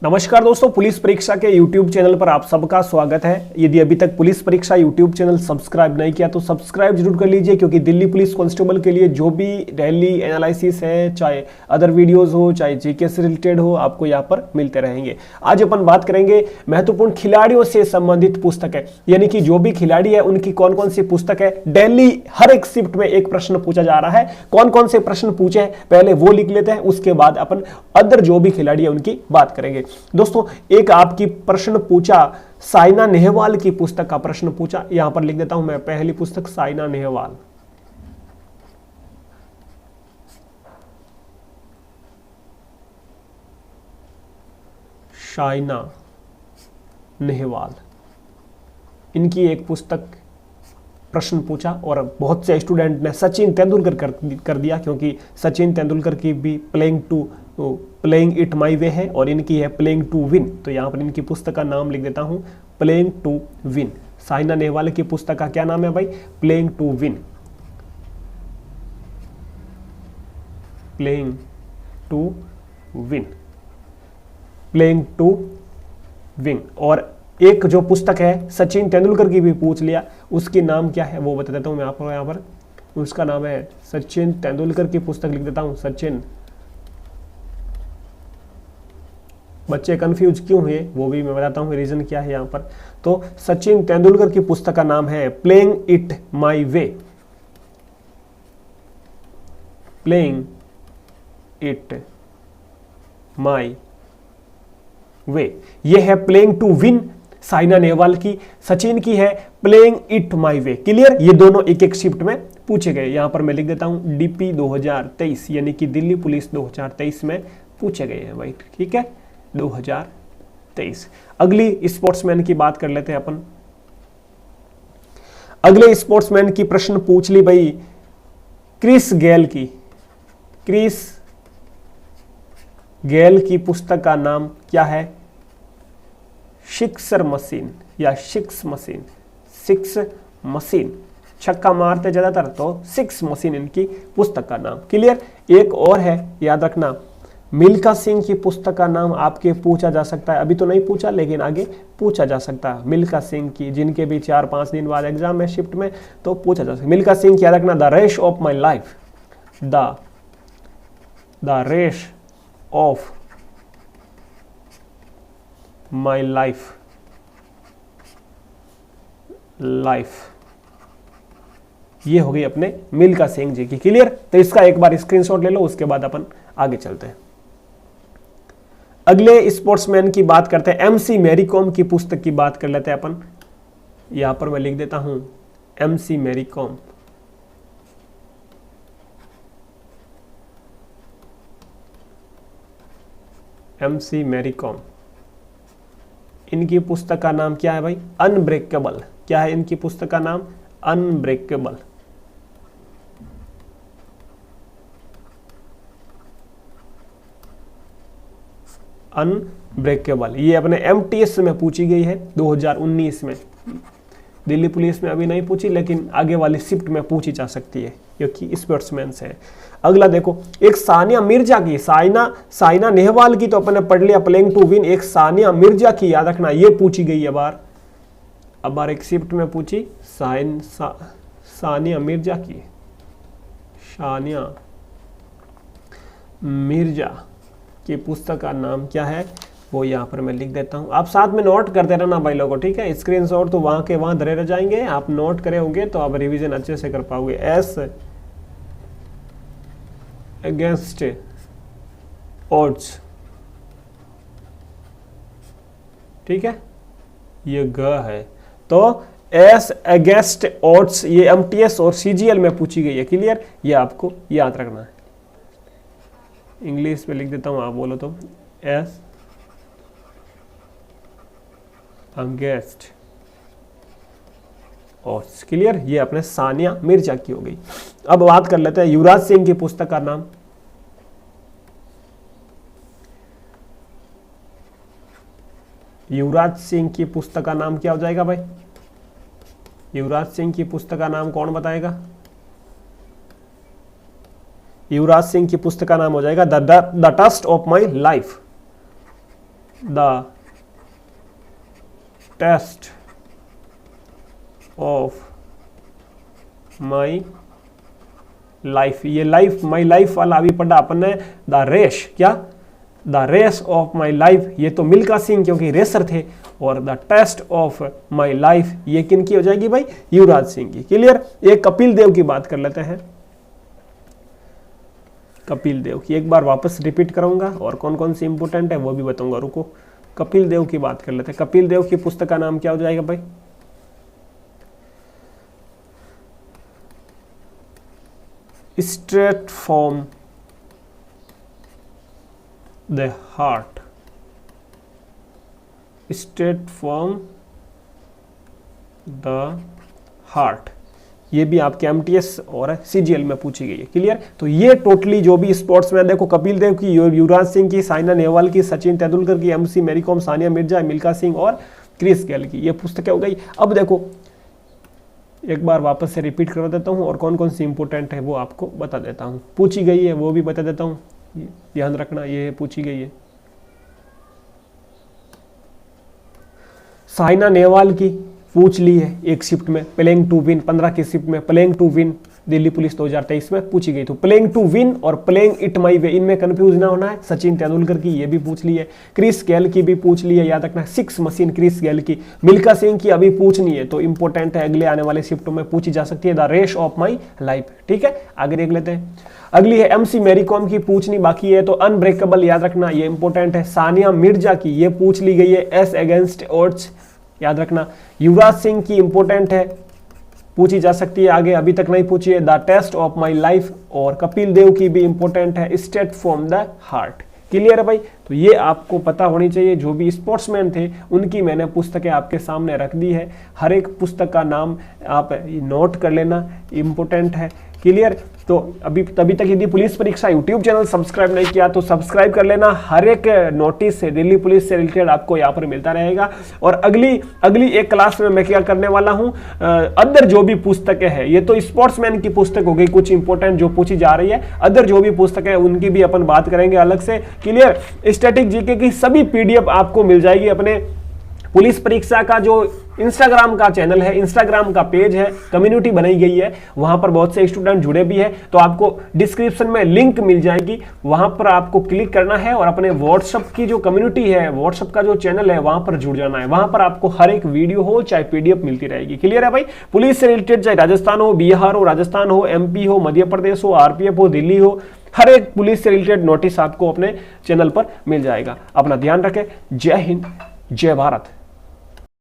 नमस्कार दोस्तों, पुलिस परीक्षा के YouTube चैनल पर आप सबका स्वागत है। यदि अभी तक पुलिस परीक्षा YouTube चैनल सब्सक्राइब नहीं किया तो सब्सक्राइब जरूर कर लीजिए, क्योंकि दिल्ली पुलिस कांस्टेबल के लिए जो भी डेली एनालिसिस है, चाहे अदर वीडियोस हो, चाहे जीके से रिलेटेड हो, आपको यहाँ पर मिलते रहेंगे। आज अपन बात करेंगे महत्वपूर्ण खिलाड़ियों से संबंधित पुस्तक है, यानी कि जो भी खिलाड़ी है उनकी कौन कौन सी पुस्तक है। डेली हर एक शिफ्ट में एक प्रश्न पूछा जा रहा है। कौन कौन से प्रश्न पूछे हैं पहले वो लिख लेते हैं, उसके बाद अपन अदर जो भी खिलाड़ी है उनकी बात करेंगे। दोस्तों, एक आपकी प्रश्न पूछा, साइना नेहवाल की पुस्तक का प्रश्न पूछा। यहां पर लिख देता हूं मैं, पहली पुस्तक साइना नेहवाल। साइना नेहवाल, इनकी एक पुस्तक प्रश्न पूछा और बहुत से स्टूडेंट ने सचिन तेंदुलकर कर दिया, क्योंकि सचिन तेंदुलकर की भी प्लेइंग इट माई वे है और इनकी है प्लेइंग टू विन। तो यहां पर इनकी पुस्तक का नाम लिख देता हूं, playing to win. Saina Nehwal की पुस्तक का क्या नाम है भाई? Playing to win. Playing to win, playing to win. और एक जो पुस्तक है सचिन तेंदुलकर की भी पूछ लिया, उसकी नाम क्या है वो बता देता हूं मैं आपको। यहाँ पर उसका नाम है सचिन तेंदुलकर की पुस्तक लिख देता हूं, सचिन। बच्चे कंफ्यूज क्यों हुए वो भी मैं बताता हूं, रीजन क्या है यहाँ पर। तो सचिन तेंदुलकर की पुस्तक का नाम है playing it my way. Playing it my way, ये है playing to win Saina Nehwal की। सचिन की है playing it my way. Clear? ये दोनों एक एक शिफ्ट में पूछे गए। यहां पर मैं लिख देता हूं डीपी 2023, यानी कि दिल्ली पुलिस 2023 में पूछे गए हैं भाई। ठीक है, 2023। अगली स्पोर्ट्समैन की बात कर लेते हैं अपन। अगले स्पोर्ट्समैन की प्रश्न पूछ ली भाई, क्रिस गेल की। क्रिस गेल की पुस्तक का नाम क्या है? सिक्सर मशीन या सिक्स मशीन। सिक्स मशीन, छक्का मारते ज्यादातर, तो सिक्स मशीन इनकी पुस्तक का नाम। क्लियर? एक और है, याद रखना, मिल्खा सिंह की पुस्तक का नाम आपके पूछा जा सकता है। अभी तो नहीं पूछा, लेकिन आगे पूछा जा सकता है। मिल्खा सिंह की, जिनके भी 4-5 दिन बाद एग्जाम है शिफ्ट में, तो पूछा जा सकता है। मिल्खा सिंह की याद रखना, the race of my life. The race of my life. ये हो गई अपने मिल्खा सिंह जी की। क्लियर? तो इसका एक बार स्क्रीनशॉट ले लो, उसके बाद अपन आगे चलते हैं। अगले स्पोर्ट्समैन की बात करते हैं, एमसी मैरी कॉम की पुस्तक की बात कर लेते हैं अपन। यहां पर मैं लिख देता हूं एमसी मैरी कॉम। एमसी मैरी कॉम, इनकी पुस्तक का नाम क्या है भाई? अनब्रेकेबल। क्या है इनकी पुस्तक का नाम? अनब्रेकेबल। अनब्रेकेबल, ये अपने एमटीएस में पूछी गई है 2019 में। दिल्ली पुलिस में अभी नहीं पूछी, लेकिन आगे वाली शिफ्ट में पूछी जा सकती है, क्योंकि स्पोर्ट्समैन है। अगला देखो, एक सानिया मिर्जा की, साइना नेहवाल की तो अपने पढ़ लिया प्लेइंग टू विन। एक सानिया मिर्जा की, याद रखना, ये पूछी गई अब बार एक शिफ्ट में पूछी, सानिया मिर्जा की। सानिया मिर्जा की पुस्तक का नाम क्या है वो यहाँ पर मैं लिख देता हूँ। आप साथ में नोट करते रहना भाई लोगों, ठीक है? स्क्रीनशॉट तो वहां के वहां धरे रह जाएंगे, आप नोट करे होंगे तो आप रिवीजन अच्छे से कर पाओगे। एस अगेंस्ट ऑड्स, ठीक है? ये ग है, तो एस अगेंस्ट ऑड्स, ये एमटीएस और सीजीएल में पूछी गई है। क्लियर? ये आपको याद रखना है। इंग्लिश में लिख देता हूं, आप बोलो तो, एस अगेंस्ट ऑड्स। क्लियर? ये अपने सानिया मिर्जा की हो गई। अब बात कर लेते हैं युवराज सिंह की पुस्तक का नाम। युवराज सिंह की पुस्तक का नाम क्या हो जाएगा भाई? युवराज सिंह की पुस्तक का नाम कौन बताएगा? युवराज सिंह की पुस्तक का नाम हो जाएगा the test of my life. The test of my life. ये लाइफ माई लाइफ वाला अभी पढ़ा अपन ने, द रेस, क्या the race of my life, ये तो मिल्खा सिंह क्योंकि रेसर थे, और the test of my life ये किनकी हो जाएगी भाई, युवराज सिंह की। क्लियर। एक कपिल देव की बात कर लेते हैं, कपिल देव की एक बार वापस रिपीट करूंगा और कौन कौन सी इंपोर्टेंट है वो भी बताऊंगा, रुको। कपिल देव की बात कर लेते हैं। कपिल देव की पुस्तक का नाम क्या हो जाएगा भाई, straight from the heart, straight from the heart, ये भी आपके एमटीएस और सीजीएल में पूछी गई है। क्लियर। तो ये टोटली जो भी स्पोर्ट्समैन, देखो कपिल देव की, युवराज सिंह की, साइना नेहवाल की, सचिन तेंदुलकर की, एमसी मैरी कॉम, सानिया मिर्जा, मिल्खा सिंह और क्रिस गेल की, ये पुस्तकें हो गई। अब देखो एक बार वापस से रिपीट करवा देता हूँ और कौन कौन सी इंपोर्टेंट है वो आपको बता देता हूँ। पूछी गई है वो भी बता देता हूँ, ध्यान रखना, ये पूछी गई है। साइना नेहवाल की पूछ ली है एक शिफ्ट में, प्लेइंग टू विन, 15 की शिफ्ट में playing to win Delhi police 2023 में पूछी गई। तो प्लेइंग टू विन और प्लेइंग इट माई वे, इनमें कंफ्यूज ना होना है। सचिन तेंदुलकर की ये भी पूछ ली है, क्रिस गेल की भी पूछ ली है, याद रखना 6 मशीन क्रिस गेल की। मिल्खा सिंह की अभी पूछनी है तो इंपॉर्टेंट है, अगले आने वाले शिफ्टों में पूछी जा सकती है, the race of my life. ठीक है, आगे देख लेते हैं। अगली है एमसी मैरी कॉम की, पूछनी बाकी है तो अनब्रेकेबल, याद रखना ये इंपॉर्टेंट है। सानिया मिर्जा की ये पूछ ली गई है, एस अगेंस्ट ऑड्स, याद रखना। युवराज सिंह की इंपॉर्टेंट है, पूछी जा सकती है आगे, अभी तक नहीं पूछी है, the test of my life. और कपिल देव की भी इंपॉर्टेंट है, straight from the heart. Clear है भाई। तो ये आपको पता होनी चाहिए, जो भी स्पोर्ट्समैन थे उनकी मैंने पुस्तकें आपके सामने रख दी है। हर एक पुस्तक का नाम आप नोट कर लेना, इंपॉर्टेंट है। क्लियर। तो अभी तभी तक यदि पुलिस परीक्षा यूट्यूब चैनल सब्सक्राइब नहीं किया तो सब्सक्राइब कर लेना, हर एक नोटिस से दिल्ली पुलिस से रिलेटेड आपको यहाँ पर मिलता रहेगा। और अगली एक क्लास में मैं क्या करने वाला हूँ, अदर जो भी पुस्तकें हैं, ये तो स्पोर्ट्समैन की पुस्तक हो गई कुछ इंपॉर्टेंट जो पूछी जा रही है, अदर जो भी पुस्तकें हैं उनकी भी अपन बात करेंगे अलग से। क्लियर। स्टैटिक जीके की सभी पीडीएफ आपको मिल जाएगी अपने पुलिस परीक्षा का जो इंस्टाग्राम का चैनल है, इंस्टाग्राम का पेज है, कम्युनिटी बनाई गई है, वहां पर बहुत से स्टूडेंट जुड़े भी हैं, तो आपको डिस्क्रिप्शन में लिंक मिल जाएगी, वहां पर आपको क्लिक करना है और अपने व्हाट्सएप की जो कम्युनिटी है, व्हाट्सएप का जो चैनल है वहां पर जुड़ जाना है। वहां पर आपको हर एक वीडियो हो चाहे पीडीएफ मिलती रहेगी। क्लियर है भाई। पुलिस से रिलेटेड चाहे राजस्थान हो, बिहार हो, राजस्थान हो, एमपी हो, मध्य प्रदेश हो, आरपीएफ हो, दिल्ली हो, हर एक पुलिस से रिलेटेड नोटिस आपको अपने चैनल पर मिल जाएगा। अपना ध्यान रखें। जय हिंद, जय भारत।